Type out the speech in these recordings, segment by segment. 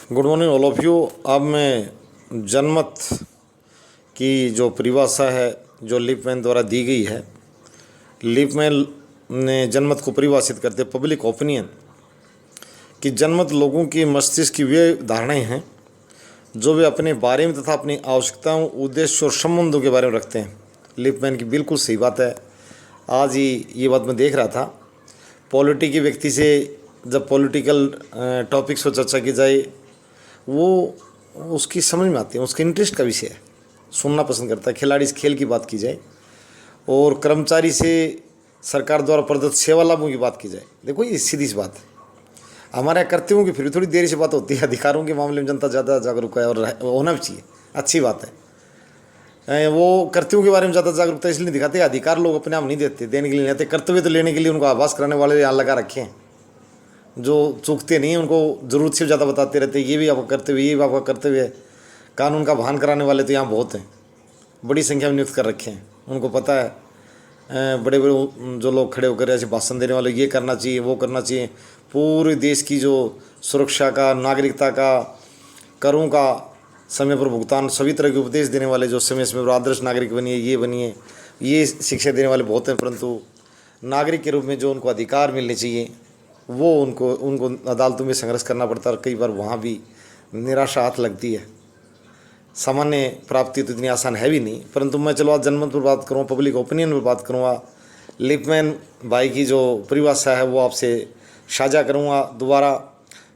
Good morning all of you. अब मैं जनमत की जो परिभाषा है जो लिपमैन द्वारा दी गई है, लिपमैन ने जनमत को परिभाषित करते पब्लिक ओपिनियन कि जनमत लोगों की मस्तिष्क की वे धारणाएं हैं जो वे अपने बारे में तथा अपनी आवश्यकताओं, उद्देश्य और संबंधों के बारे में रखते हैं। लिपमैन की बिल्कुल सही बात है। आज ही ये बात मैं देख रहा था, पॉलिटिकी व्यक्ति से जब पॉलिटिकल टॉपिक्स पर चर्चा की जाए वो उसकी समझ में आती है, उसके इंटरेस्ट का विषय है, सुनना पसंद करता है। खिलाड़ी से खेल की बात की जाए और कर्मचारी से सरकार द्वारा प्रदत्त सेवा लाभों की बात की जाए, देखो ये सीधी सी बात है। हमारे यहाँ कर्तव्यों की फिर थोड़ी देरी से बात होती है। अधिकारों के मामले में जनता ज़्यादा जागरूक है और होना भी चाहिए, अच्छी बात है। वो कर्तव्यों के बारे में ज़्यादा जागरूकता इसलिए नहीं दिखाते, अधिकार लोग अपने आप नहीं देते, देने के लिए नहीं आते। कर्तव्य तो लेने के लिए उनको आभास कराने वाले यहाँ लगा रखे हैं, जो चूकते नहीं, उनको ज़रूरत से ज़्यादा बताते रहते हैं, ये भी आपका कर्तव्य, ये भी आपका कर्तव्य है। कानून का भान कराने वाले तो यहाँ बहुत हैं, बड़ी संख्या में नियुक्त कर रखे हैं। उनको पता है, बड़े बड़े जो लोग खड़े होकर ऐसे भाषण देने वाले, ये करना चाहिए, वो करना चाहिए। पूरे देश की जो सुरक्षा का, नागरिकता का, करों का समय पर भुगतान, सभी तरह के उपदेश देने वाले, जो समय समय पर आदर्श नागरिक बनिए, ये बनिए, ये शिक्षा देने वाले बहुत हैं। परंतु नागरिक के रूप में जो उनको अधिकार मिलने चाहिए वो उनको अदालतों में संघर्ष करना पड़ता है और कई बार वहाँ भी निराशा हाथ लगती है। सामान्य प्राप्ति तो इतनी आसान है भी नहीं। परंतु मैं चलो आज जनमत पर बात करूँ, पब्लिक ओपिनियन पर बात करूँगा। लिपमैन भाई की जो परिभाषा है वो आपसे साझा करूँगा दोबारा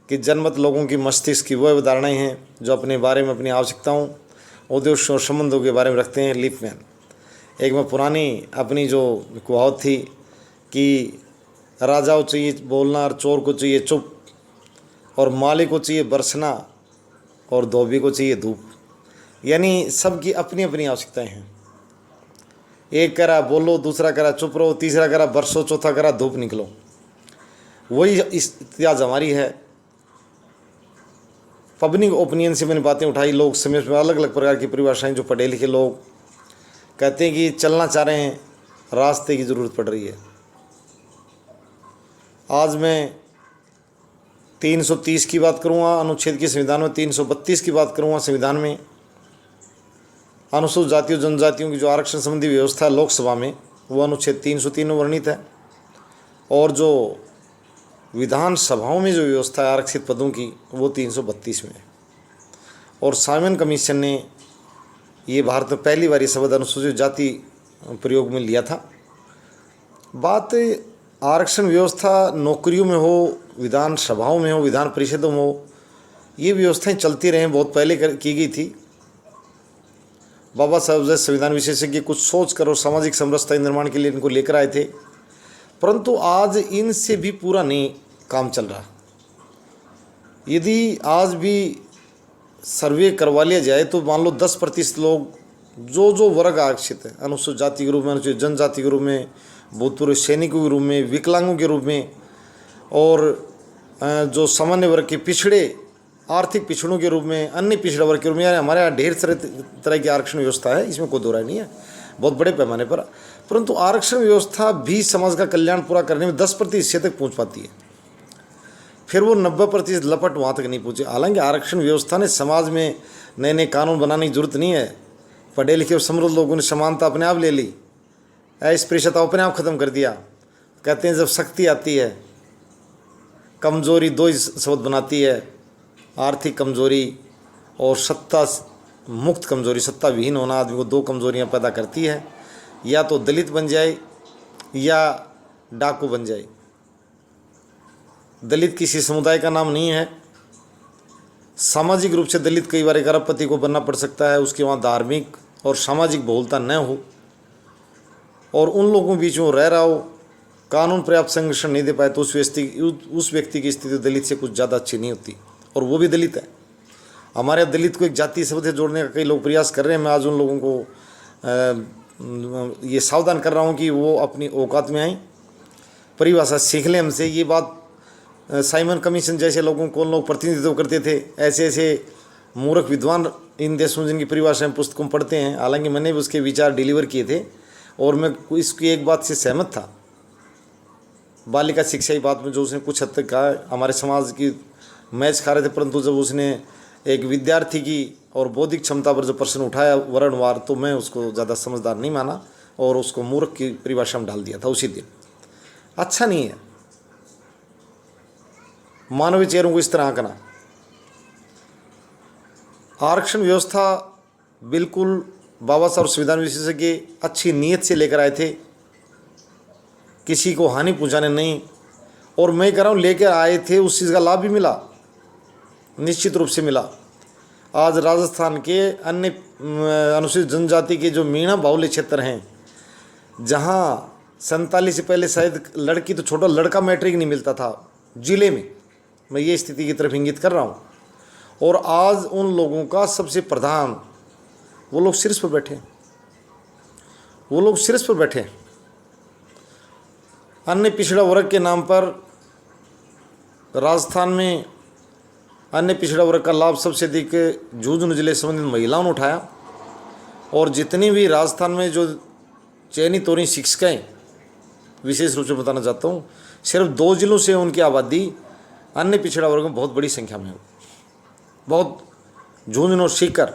कि जनमत लोगों की मस्तिष्क की वह धारणाएँ हैं जो अपने बारे में, अपनी आवश्यकताओं, उद्देश्यों और संबंधों के बारे में रखते हैं। लिपमैन एक मैं पुरानी अपनी जो कहावत थी कि राजा को चाहिए बोलना और चोर को चाहिए चुप, और मालिक को चाहिए बरसना और धोबी को चाहिए धूप। यानी सबकी अपनी अपनी आवश्यकताएं हैं। एक करा बोलो, दूसरा करा चुप रहो, तीसरा करा बरसो, चौथा करा धूप निकलो। वही इतिहास हमारी है। पब्लिक ओपिनियन से मैंने बातें उठाई। लोग समय में अलग अलग प्रकार की परिभाषाएं, जो पढ़े लिखे लोग कहते हैं कि चलना चाह रहे हैं, रास्ते की ज़रूरत पड़ रही है। आज मैं 330 की बात करूँगा अनुच्छेद की, संविधान में 332 की बात करूँगा। संविधान में अनुसूचित जातियों जनजातियों की जो आरक्षण संबंधी व्यवस्था है लोकसभा में, वो अनुच्छेद 303 में वर्णित है। और जो विधानसभाओं में जो व्यवस्था है आरक्षित पदों की, वो 332 में है। और साइमन कमीशन ने ये भारत में पहली बार ये शब्द अनुसूचित जाति प्रयोग में लिया था। बात आरक्षण व्यवस्था नौकरियों में हो, विधानसभाओं में हो, विधान परिषदों में हो, ये व्यवस्थाएं चलती रहें, बहुत पहले की गई थी। बाबा साहब जैसे संविधान विशेषज्ञ कुछ सोच कर और सामाजिक समरसता के निर्माण के लिए इनको लेकर आए थे। परंतु आज इनसे भी पूरा नहीं काम चल रहा। यदि आज भी सर्वे करवा लिया जाए तो मान लो 10% लोग जो वर्ग आरक्षित है, अनुसूचित जाति के रूप में, अनुसूचित जनजाति के रूप में, भूतपूर्व सैनिकों के रूप में, विकलांगों के रूप में, और जो सामान्य वर्ग के पिछड़े, आर्थिक पिछड़ों के रूप में, अन्य पिछड़ा वर्ग के रूप में, यानी हमारे यहाँ ढेर सारे तरह की आरक्षण व्यवस्था है, इसमें कोई दो राय नहीं है, बहुत बड़े पैमाने पर। परंतु आरक्षण व्यवस्था भी समाज का कल्याण पूरा करने में 10% तक पहुँच पाती है, फिर वो 90% लपट वहाँ तक नहीं पहुँचे। हालांकि आरक्षण व्यवस्था ने समाज में नए नए कानून बनाने की जरूरत नहीं है। पढ़े लिखे और समृद्ध लोगों ने समानता अपने आप ले ली, अस्पृश्यता अपने आप ख़त्म कर दिया। कहते हैं जब शक्ति आती है, कमज़ोरी दो ही शब्द बनाती है, आर्थिक कमज़ोरी और सत्ता मुक्त कमज़ोरी। सत्ता विहीन होना आदमी को दो कमज़ोरियाँ पैदा करती है, या तो दलित बन जाए या डाकू बन जाए। दलित किसी समुदाय का नाम नहीं है। सामाजिक रूप से दलित कई बार एक अरबपति को बनना पड़ सकता है, उसके वहाँ धार्मिक और सामाजिक बहुलता न हो और उन लोगों के बीच में रह रहा हो, कानून पर्याप्त संरक्षण नहीं दे पाए, तो उस व्यक्ति की स्थिति दलित से कुछ ज़्यादा अच्छी नहीं होती, और वो भी दलित है। हमारे दलित को एक जाति शब्द से जोड़ने का कई लोग प्रयास कर रहे हैं। मैं आज उन लोगों को ये सावधान कर रहा हूँ कि वो अपनी औकात में आएँ, परिभाषा सीख लें हमसे। ये बात साइमन कमीशन जैसे लोगों को लोग प्रतिनिधित्व करते थे, ऐसे ऐसे मूर्ख विद्वान इन देशों जिनकी परिभाषाएं पुस्तकों में पढ़ते हैं। हालांकि मैंने भी उसके विचार डिलीवर किए थे और मैं इसकी एक बात से सहमत था, बालिका शिक्षा की बात में जो उसने कुछ हद तक कहा, हमारे समाज की मैच खा रहे थे, परंतु जब उसने एक विद्यार्थी की और बौद्धिक क्षमता पर जो प्रश्न उठाया वर्णवार, तो मैं उसको ज़्यादा समझदार नहीं माना और उसको मूर्ख की परिभाषा में डाल दिया था उसी दिन। अच्छा नहीं है मानवीय चेहरों को इस तरह आंकना। आरक्षण व्यवस्था बिल्कुल बाबा साहब संविधान विशेषज्ञ अच्छी नीयत से लेकर आए थे, किसी को हानि पहुंचाने नहीं। और मैं कह रहा हूँ लेकर आए थे, उस चीज़ का लाभ भी मिला, निश्चित रूप से मिला। आज राजस्थान के अन्य अनुसूचित जनजाति के जो मीणा बाहुल्य क्षेत्र हैं, जहाँ 47 से पहले शायद लड़की तो छोटा, लड़का मैट्रिक नहीं मिलता था जिले में, मैं ये स्थिति की तरफ इंगित कर रहा हूँ। और आज उन लोगों का सबसे प्रधान, वो लोग शीर्ष पर बैठे, वो लोग शीर्ष पर बैठे। अन्य पिछड़ा वर्ग के नाम पर राजस्थान में अन्य पिछड़ा वर्ग का लाभ सबसे अधिक झुंझुनू जिले से संबंधित महिलाओं ने उठाया। और जितनी भी राजस्थान में जो चयनित हो रही शिक्षिकाएँ, विशेष रूप से बताना चाहता हूँ, सिर्फ 2 जिलों से उनकी आबादी अन्य पिछड़ा वर्ग में बहुत बड़ी संख्या में है। बहुत झुंझुनू और सीकर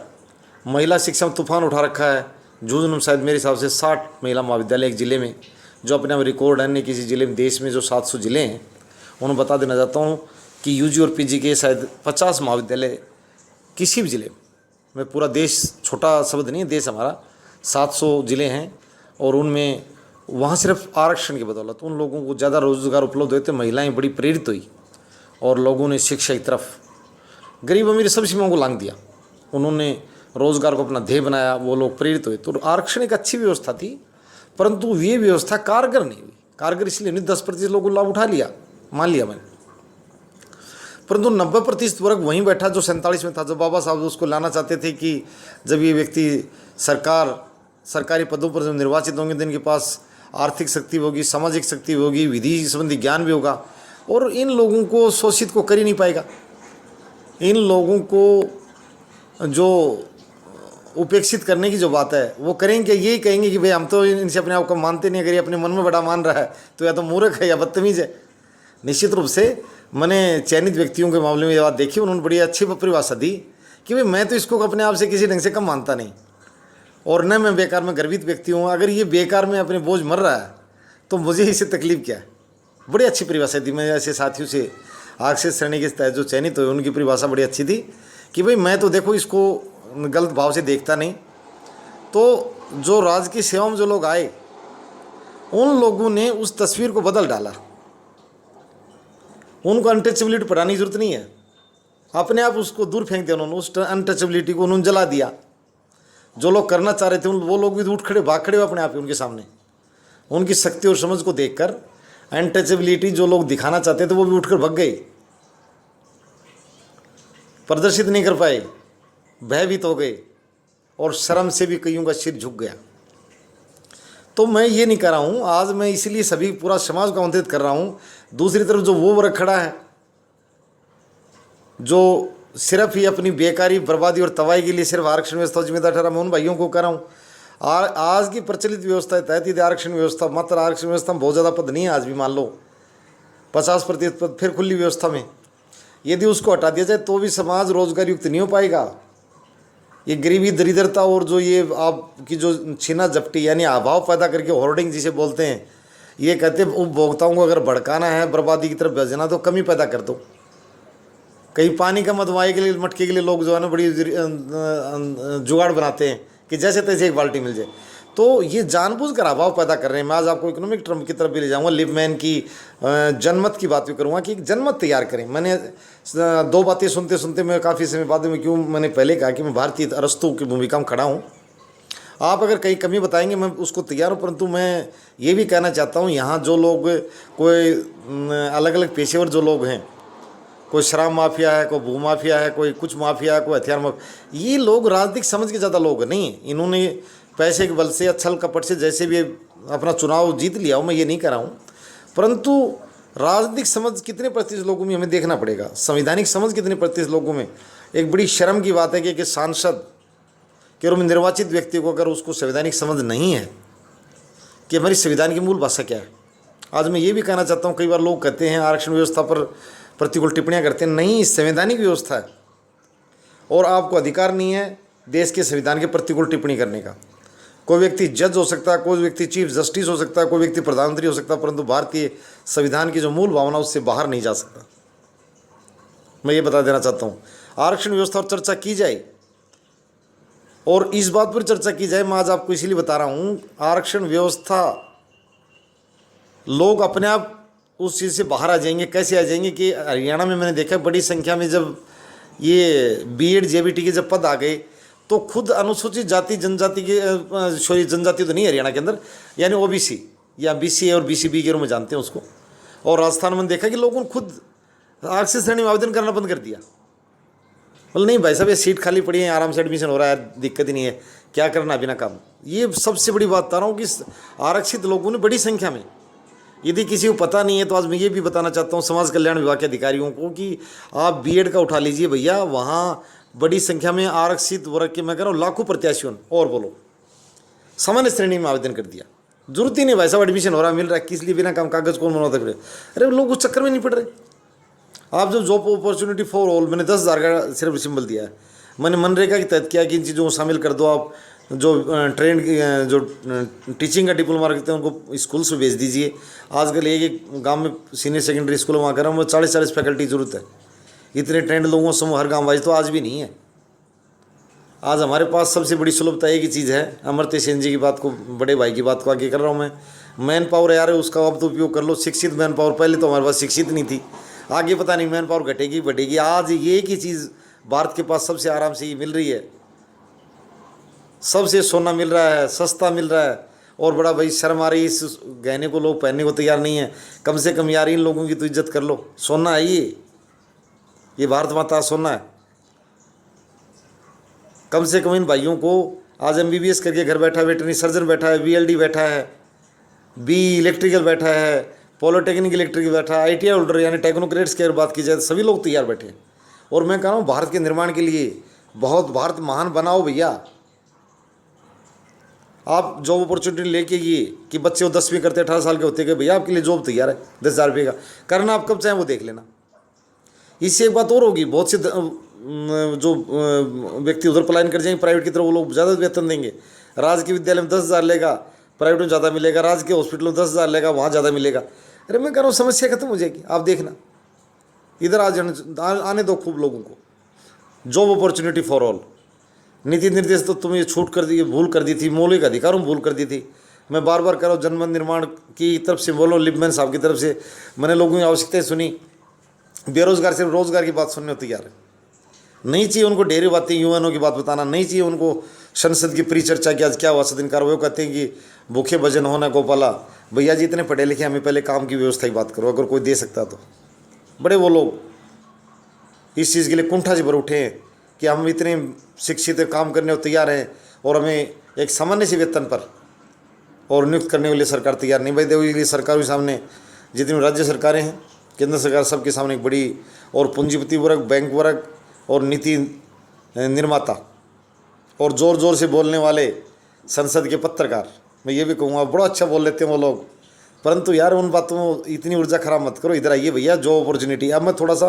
महिला शिक्षा में तूफान उठा रखा है। झुंझुनू में शायद मेरे हिसाब से 60 महिला महाविद्यालय एक ज़िले में, जो अपने आप रिकॉर्ड है। अन्य किसी ज़िले में, देश में जो 700 ज़िले हैं, उन्हें बता देना चाहता हूँ कि यूजी और पीजी के शायद 50 महाविद्यालय किसी भी ज़िले में। मैं पूरा देश, छोटा शब्द नहीं है देश हमारा, 700 ज़िले हैं। और उनमें वहाँ सिर्फ आरक्षण की बदौलत उन लोगों को ज़्यादा रोजगार उपलब्ध हुए थे। महिलाएँ बड़ी प्रेरित हुई और लोगों ने शिक्षा की तरफ, गरीब अमीर सब सीमाओं को लांघ दिया। उन्होंने रोजगार को अपना ध्येय बनाया, वो लोग प्रेरित हुए। तो आरक्षण एक अच्छी व्यवस्था थी, परंतु ये व्यवस्था कारगर नहीं हुई। कारगर इसलिए नहीं, 10% लोगों को लाभ उठा लिया, मान लिया मैंने, परंतु 90% वर्ग वहीं बैठा जो 47 में था। जब बाबा साहब उसको लाना चाहते थे कि जब ये व्यक्ति सरकारी पदों पर जब निर्वाचित होंगे तो इनके पास आर्थिक शक्ति होगी, सामाजिक शक्ति होगी, विधि संबंधी ज्ञान भी होगा, और इन लोगों को शोषित को कर ही नहीं पाएगा। इन लोगों को जो उपेक्षित करने की जो बात है वो करेंगे, यही कहेंगे कि भाई हम तो इनसे अपने आप को मानते नहीं। अगर ये अपने मन में बड़ा मान रहा है तो या तो मूर्ख है या बदतमीज है। निश्चित रूप से मैंने चयनित व्यक्तियों के मामले में ये बात देखी, उन्होंने बड़ी अच्छी परिभाषा दी कि भाई मैं तो इसको अपने आप से किसी ढंग से कम मानता नहीं, और न मैं बेकार में गर्वित व्यक्ति हूँ। अगर ये बेकार में अपने बोझ मर रहा है तो मुझे इससे तकलीफ क्या है। बड़ी अच्छी परिभाषा दी। मैं ऐसे साथियों से आरक्षित श्रेणी के तहत जो चयनित हुए उनकी परिभाषा बड़ी अच्छी थी कि भाई मैं तो देखो इसको गलत भाव से देखता नहीं। तो जो राजकीय सेवा में जो लोग आए, उन लोगों ने उस तस्वीर को बदल डाला। उनको अनटचेबिलिटी पढ़ाने की जरूरत नहीं है, अपने आप उसको दूर फेंक दिया उन्होंने। उस अनटचेबिलिटी को उन्होंने जला दिया। जो लोग करना चाह रहे थे वो लोग भी उठ खड़े, भाग खड़े हुए अपने आप ही उनके सामने। उनकी शक्ति और समझ को देखकर अनटचेबिलिटी जो लोग दिखाना चाहते थे वो भी उठकर भाग गए, प्रदर्शित नहीं कर पाए, भयभीत हो गए, और शर्म से भी कईयों का सिर झुक गया। तो मैं ये नहीं कर रहा हूँ आज, मैं इसलिए सभी पूरा समाज को आमंत्रित कर रहा हूँ। दूसरी तरफ जो वो वर्ग खड़ा है जो सिर्फ ही अपनी बेकारी, बर्बादी और तबाही के लिए सिर्फ आरक्षण व्यवस्था जिम्मेदार ठहरा, मैं उन भाइयों को कह रहा हूँ आज की प्रचलित व्यवस्था है तहत यदि आरक्षण व्यवस्था, मात्र आरक्षण व्यवस्था में बहुत ज़्यादा पद नहीं है आज भी, मान लो 50% पद, फिर खुली व्यवस्था में यदि उसको हटा दिया जाए तो भी समाज रोजगार युक्त नहीं हो पाएगा। ये गरीबी, दरिद्रता और जो ये आपकी जो छीना झपटी यानी अभाव पैदा करके होर्डिंग जिसे बोलते हैं, ये कहते हैं उपभोक्ताओं को अगर भड़काना है, बर्बादी की तरफ भेजना, तो कमी पैदा कर दो। कहीं पानी का मधुमाई के लिए, मटके के लिए लोग जो है ना बड़ी जुगाड़ बनाते हैं कि जैसे तैसे एक बाल्टी मिल जाए। तो ये जानबूझकर अभाव पैदा कर रहे हैं। मैं आज आपको इकोनॉमिक टर्म की तरफ भी ले जाऊंगा, लिपमैन की जनमत की बात भी करूंगा कि एक जनमत तैयार करें। मैंने 2 बातें सुनते सुनते मैं काफ़ी समय बाद में, क्यों मैंने पहले कहा कि मैं भारतीय अरस्तु की भूमिका में खड़ा हूँ। आप अगर कहीं कमी बताएंगे मैं उसको तैयार हूँ, परंतु मैं ये भी कहना चाहता हूँ यहाँ जो लोग, कोई अलग अलग पेशेवर जो लोग हैं, कोई शराब माफिया है, कोई भू माफिया है, कोई कुछ माफिया है, कोई हथियार माफिया, ये लोग राजनीतिक समझ के ज़्यादा लोग नहीं। इन्होंने पैसे के बल से, छल कपट से जैसे भी अपना चुनाव जीत लिया हो, मैं ये नहीं कर रहा हूँ, परंतु राजनीतिक समझ कितने प्रतिशत लोगों में हमें देखना पड़ेगा, संवैधानिक समझ कितने प्रतिशत लोगों में। एक बड़ी शर्म की बात है कि एक सांसद के रूप में निर्वाचित व्यक्ति को अगर उसको संवैधानिक समझ नहीं है कि हमारी संविधान की मूल भाषा क्या है। आज मैं ये भी कहना चाहता हूँ, कई बार लोग कहते हैं आरक्षण व्यवस्था पर प्रतिकूल टिप्पणियां करते हैं। नहीं, संवैधानिक व्यवस्था है और आपको अधिकार नहीं है देश के संविधान के प्रतिकूल टिप्पणी करने का। कोई व्यक्ति जज हो सकता है, कोई व्यक्ति चीफ जस्टिस हो सकता है, कोई व्यक्ति प्रधानमंत्री हो सकता है, परंतु भारतीय संविधान की जो मूल भावना उससे बाहर नहीं जा सकता। मैं ये बता देना चाहता हूँ, आरक्षण व्यवस्था पर चर्चा की जाए और इस बात पर चर्चा की जाए। मैं आज आपको इसीलिए बता रहा हूँ, आरक्षण व्यवस्था लोग अपने आप उस चीज़ से बाहर आ जाएंगे। कैसे आ जाएंगे कि हरियाणा में मैंने देखा बड़ी संख्या में जब ये बीएड जेबीटी के जब पद आ गए तो खुद अनुसूचित जाति जनजाति के जनजाति तो नहीं हरियाणा के अंदर, यानी ओबीसी या बीसी और बीसीबी के रूप में जानते हैं उसको। और राजस्थान में देखा कि लोगों ने खुद आरक्षित श्रेणी में आवेदन करना बंद कर दिया। बोले नहीं भाई साहब, ये सीट खाली पड़ी है, आराम से एडमिशन हो रहा है, दिक्कत ही नहीं है, क्या करना बिना काम। ये सबसे बड़ी बात बता रहा हूँ कि आरक्षित लोगों ने बड़ी संख्या में, यदि किसी को पता नहीं है तो आज मैं ये भी बताना चाहता हूँ समाज कल्याण विभाग के अधिकारियों को कि आप बीएड का उठा लीजिए भैया, वहाँ बड़ी संख्या में आरक्षित वर्ग के, मैं कह रहा हूँ लाखों प्रत्याशियों ने, और बोलो सामान्य श्रेणी में आवेदन कर दिया। जरूरत ही नहीं भाई साहब, एडमिशन हो रहा है, मिल रहा है, किस लिए बिना काम कागज कौन बनवाता फिर। अरे लोग उस चक्कर में नहीं पड़ रहे। आप जो जॉब अपॉर्चुनिटी फॉर ऑल, मैंने 10,000 का सिर्फ सिंबल दिया है, मैंने मनरेगा के तहत किया कि इन चीज़ों को शामिल कर दो। आप जो ट्रेंड जो टीचिंग का डिप्लोमा रखते हैं उनको स्कूल से भेज दीजिए। आजकल एक गांव में सीनियर सेकेंडरी स्कूल वहाँ कर रहा हूँ, वो 40-40 फैकल्टी जरूरत है। इतने ट्रेंड लोगों समूह हर गाँव वाइज तो आज भी नहीं है। आज हमारे पास सबसे बड़ी सुलभता एक ही चीज़ है, अमर्त्य सेन जी की बात को, बड़े भाई की बात को आगे कर रहा हूँ मैं। मैन पावर यार है, उसका अब तो उपयोग कर लो। शिक्षित मैन पावर, पहले तो हमारे पास शिक्षित नहीं थी, आगे पता नहीं मैन पावर घटेगी बढ़ेगी। आज ये एक ही चीज़ भारत के पास सबसे आराम से मिल रही है, सबसे सोना मिल रहा है, सस्ता मिल रहा है। और बड़ा भाई शर्म आ रही है इस गहने को, लोग पहनने को तैयार नहीं है। कम से कम यार इन लोगों की तो इज्जत कर लो। सोना है ये भारत माता सोना है। कम से कम इन भाइयों को आज एमबीबीएस करके घर बैठा है, वेटरनरी सर्जन बैठा है, बीएलडी बैठा है, बी इलेक्ट्रिकल बैठा है, पॉलिटेक्निक इलेक्ट्रिकल बैठा है, आईटीआई होल्डर यानी टेक्नोक्रेट्स की अगर बात की जाए तो सभी लोग तैयार बैठे हैं। और मैं कह रहा हूँ भारत के निर्माण के लिए बहुत भारत महान बनाओ भैया। आप जॉब अपॉर्चुनिटी लेके ये कि बच्चे वो 10वीं करते 18 साल के होते कि भैया आपके लिए जॉब तैयार है, 10,000 रुपये का करना, आप कब चाहें वो देख लेना। इससे एक बात और होगी, बहुत से जो व्यक्ति उधर पलायन कर जाएंगे प्राइवेट की तरफ, वो लोग ज़्यादा वेतन देंगे। राजकीय विद्यालय में 10,000 लेगा, प्राइवेट में ज़्यादा मिलेगा, राजकीय हॉस्पिटल में 10,000 लेगा, वहाँ ज़्यादा मिलेगा। अरे मैं कह रहा हूँ समस्या खत्म हो जाएगी, आप देखना। इधर आने दो खूब लोगों को। जॉब अपॉर्चुनिटी फॉर ऑल, नीति निर्देश तो तुम्हें छूट कर दी, भूल कर दी थी, मौलिक अधिकारों में भूल कर दी थी। मैं बार बार कह रहा हूँ, जनमत निर्माण की तरफ से बोलो, लिबमैन साहब की तरफ से मैंने लोगों की आवश्यकताएं सुनी। बेरोजगार सिर्फ रोजगार की बात सुनने को तैयार है, नहीं चाहिए उनको ढेरी बातें यूएनओ की बात बताना, नहीं चाहिए उनको संसद की परिचर्चा की आज क्या हुआ सदन कार्य। वो कहते हैं कि भूखे भजन होना गोपाला। भैया जी इतने पढ़े लिखे, हमें पहले काम की व्यवस्था की बात करो, अगर कोई दे सकता तो। बड़े वो लोग इस चीज़ के लिए कुंठा से भर उठे हैं कि हम इतने शिक्षित काम करने को तैयार हैं और हमें एक सामान्य से वेतन पर और नियुक्त करने के लिए सरकार तैयार नहीं। भाई देखो, ये सरकार के सामने जितनी राज्य सरकारें हैं, केंद्र सरकार, सबके सामने एक बड़ी और पूंजीपति वर्ग, बैंक वर्ग और नीति निर्माता और ज़ोर ज़ोर से बोलने वाले संसद के पत्रकार, मैं ये भी कहूँगा बड़ा अच्छा बोल लेते हैं वो लोग। परंतु यार उन बातों में इतनी ऊर्जा खराब मत करो। इधर आइए भैया, जॉब अपॉर्चुनिटी। अब मैं थोड़ा सा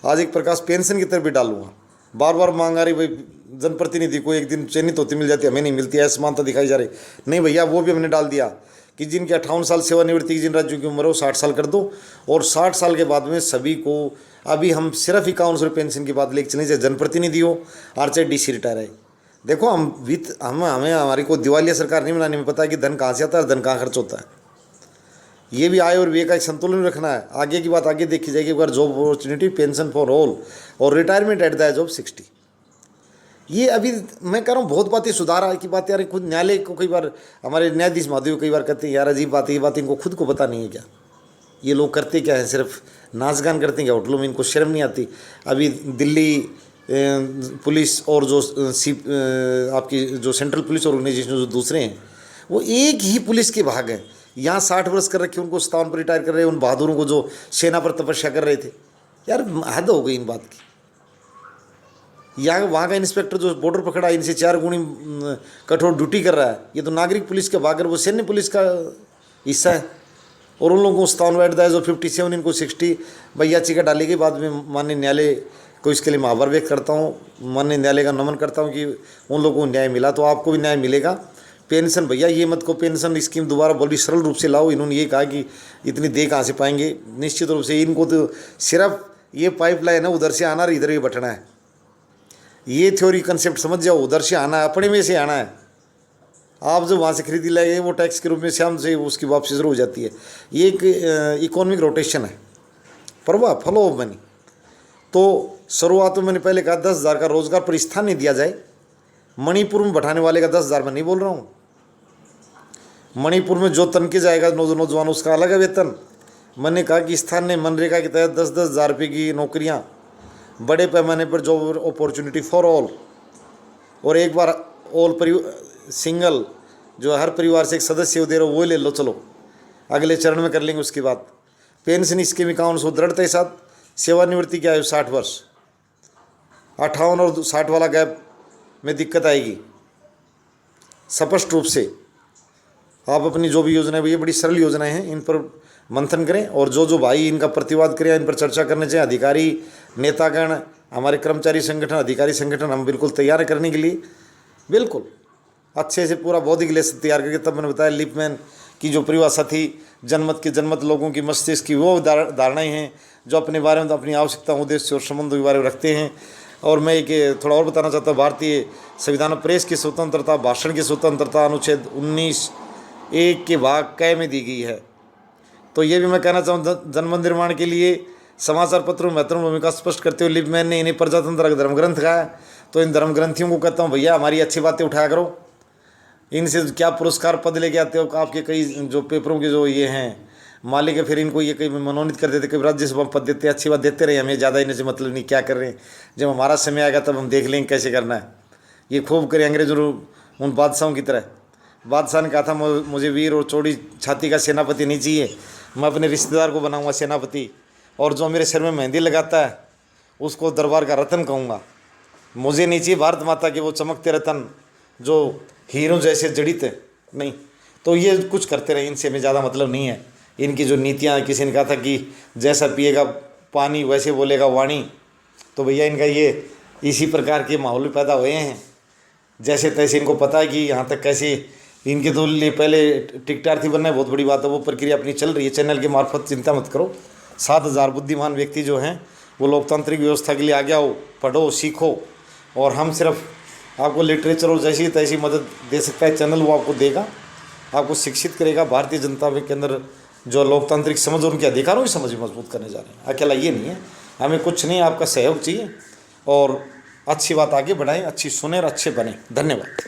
आज एक प्रकाश पेंशन की तरफ भी डालूंगा। बार बार मांग आ रही भाई जनप्रतिनिधि को एक दिन चयनित होती मिल जाती है, हमें नहीं मिलती है, असमानता दिखाई जा रही। नहीं भैया, वो भी हमने डाल दिया कि जिनके 58 साल सेवानिवृत्ति की जिन राज्यों की उम्र हो 60 साल कर दो, और 60 साल के बाद में सभी को, अभी हम सिर्फ 51 रुपये पेंशन की बात लेके चलें, चाहे जनप्रतिनिधि हो और चाहे डीसी रिटायर है। देखो हमें हमारी कोई दिवालिया सरकार नहीं बनानी, में पता है कि धन कहाँ से आता है, धन कहाँ खर्च होता है। ये भी आय और व्यय का एक संतुलन रखना है। आगे की बात आगे देखी जाएगी। अगर job opportunity, pension for all और retirement at the age of 60, ये अभी मैं कह रहा हूँ बहुत बातें सुधार की बात। यार खुद न्यायालय को कई बार, हमारे न्यायाधीश महादेव कई बार कहते हैं यार अजीब बात है, ये बात इनको खुद को पता नहीं है क्या, ये लोग करते क्या है, सिर्फ नाच गान करते हैं क्या होटलों में, इनको शर्म नहीं आती। अभी दिल्ली पुलिस और जो आपकी जो सेंट्रल पुलिस ऑर्गेनाइजेशन जो दूसरे हैं, वो एक ही पुलिस के भाग हैं। यहाँ 60 वर्ष कर रखे, उनको 57 पर रिटायर कर रहे हैं, उन बहादुरों को जो सेना पर तपस्या कर रहे थे। यार हद हो गई इन बात की। यहाँ वहाँ का इंस्पेक्टर जो बॉर्डर पर खड़ा है, इनसे 4 गुनी कठोर ड्यूटी कर रहा है। ये तो नागरिक पुलिस के भाग, वो सैन्य पुलिस का हिस्सा है। और उन लोगों को स्थान बैठता है जो 57 इनको 60 याचिका डाली गई। बाद में माननीय न्यायालय को इसके लिए मैं आभार व्यक्त करता हूँ, माननीय न्यायालय का नमन करता हूँ कि उन लोगों को न्याय मिला, तो आपको भी न्याय मिलेगा। पेंशन भैया ये मत को पेंशन स्कीम दोबारा बड़ी सरल रूप से लाओ। इन्होंने ये कहा कि इतनी दे कहाँ से पाएंगे, निश्चित रूप से इनको तो सिर्फ ये पाइपलाइन है, उधर से आना और इधर ही बटना है। ये थ्योरी कंसेप्ट समझ जाओ, उधर से आना है, अपने में से आना है। आप जो वहाँ से खरीदी लाएंगे वो टैक्स के रूप में शाम से उसकी वापसी शुरू हो जाती है। ये एक इकोनॉमिक रोटेशन है, प्रवाह फ्लो ऑफ मनी। तो शुरुआत में मैंने पहले कहा 10,000 का रोजगार पर स्थान नहीं दिया जाए। मणिपुर में बैठाने वाले का 10,000 मैं नहीं बोल रहा हूँ। मणिपुर में जो तन के जाएगा नौजवान उसका अलग है वेतन। मैंने कहा कि स्थान ने मनरेगा के तहत 10-10 हज़ार रुपये की नौकरियाँ, बड़े पैमाने पर जॉब अपॉर्चुनिटी फॉर ऑल, और एक बार ऑल सिंगल जो हर परिवार से एक सदस्य दे रहे हो वो ले लो। चलो अगले चरण में कर लेंगे उसकी बात। पेंशन स्कीम 5100 दृढ़ता के साथ। सेवानिवृत्ति की आयु 60 वर्ष। 58 और 60 वाला गैप में दिक्कत आएगी स्पष्ट रूप से। आप अपनी जो भी योजना है, ये बड़ी सरल योजनाएं हैं, इन पर मंथन करें और जो भाई इनका प्रतिवाद करें, इन पर चर्चा करने चाहिए। अधिकारी नेतागण, हमारे कर्मचारी संगठन, अधिकारी संगठन, हम बिल्कुल तैयार है करने के लिए, बिल्कुल अच्छे से पूरा बौद्धिक लेसन तैयार करके। तब मैंने बताया लिपमैन की जो परिभाषा थी, जनमत लोगों की मस्तिष्क की वो धारणाएँ हैं जो अपने बारे में, अपनी आवश्यकता, उद्देश्य और संबंधों के बारे में रखते हैं। और मैं एक थोड़ा और बताना चाहता हूँ, भारतीय संविधान में प्रेस की स्वतंत्रता, भाषण की स्वतंत्रता अनुच्छेद 19(1) के भाग क में दी गई है। तो ये भी मैं कहना चाहूँ, जनमत निर्माण के लिए समाचार पत्रों में महत्वपूर्ण भूमिका स्पष्ट करते हुए लिपमैन ने इन्हें प्रजातंत्र का धर्म ग्रंथ कहा है। तो इन धर्म ग्रंथियों को कहता हूँ भैया हमारी अच्छी बातें उठाया करो, इनसे क्या पुरस्कार पद लेके आते हो। आपके कई जो पेपरों के जो ये हैं मालिक है, फिर इनको ये कई मनोनीत कर देते, कई राज्यसभा पद देते, अच्छी बात देते रहे, हमें ज़्यादा इनसे मतलब नहीं क्या कर रहे हैं। जब हमारा समय आएगा तब हम देख लेंगे कैसे करना है। ये खूब करें अंग्रेजों उन बादशाहों की तरह। बादशाह ने कहा था मुझे वीर और चौड़ी छाती का सेनापति नहीं चाहिए, मैं अपने रिश्तेदार को बनाऊंगा सेनापति, और जो मेरे सिर में मेहंदी लगाता है उसको दरबार का रतन कहूँगा। मुझे नहीं चाहिए भारत माता के वो चमकते रतन जो हीरो जैसे जड़ित नहीं। तो ये कुछ करते रहे, इनसे हमें ज़्यादा मतलब नहीं है। इनकी जो नीतियाँ, किसी ने कहा था कि जैसा पिएगा पानी वैसे बोलेगा वाणी, तो भैया इनका ये इसी प्रकार के माहौल में पैदा हुए हैं। जैसे तैसे इनको पता है कि यहाँ तक कैसे इनके तो लिए पहले टिकटार्थी बनना है बहुत बड़ी बात है, वो प्रक्रिया अपनी चल रही है चैनल के मार्फत, चिंता मत करो। 7,000 बुद्धिमान व्यक्ति जो हैं वो लोकतांत्रिक व्यवस्था के लिए आगे आओ, पढ़ो, सीखो, और हम सिर्फ आपको लिटरेचर और जैसी तैसी मदद दे सकता है चैनल, वो आपको देगा, आपको शिक्षित करेगा। भारतीय जनता के अंदर जो लोकतांत्रिक समझ और उनके अधिकारों की समझ मजबूत करने जा रहे हैं। अकेला ये नहीं है, हमें कुछ नहीं, आपका सहयोग चाहिए और अच्छी बात आगे बढ़ाएं, अच्छी सुने और अच्छे बने। धन्यवाद।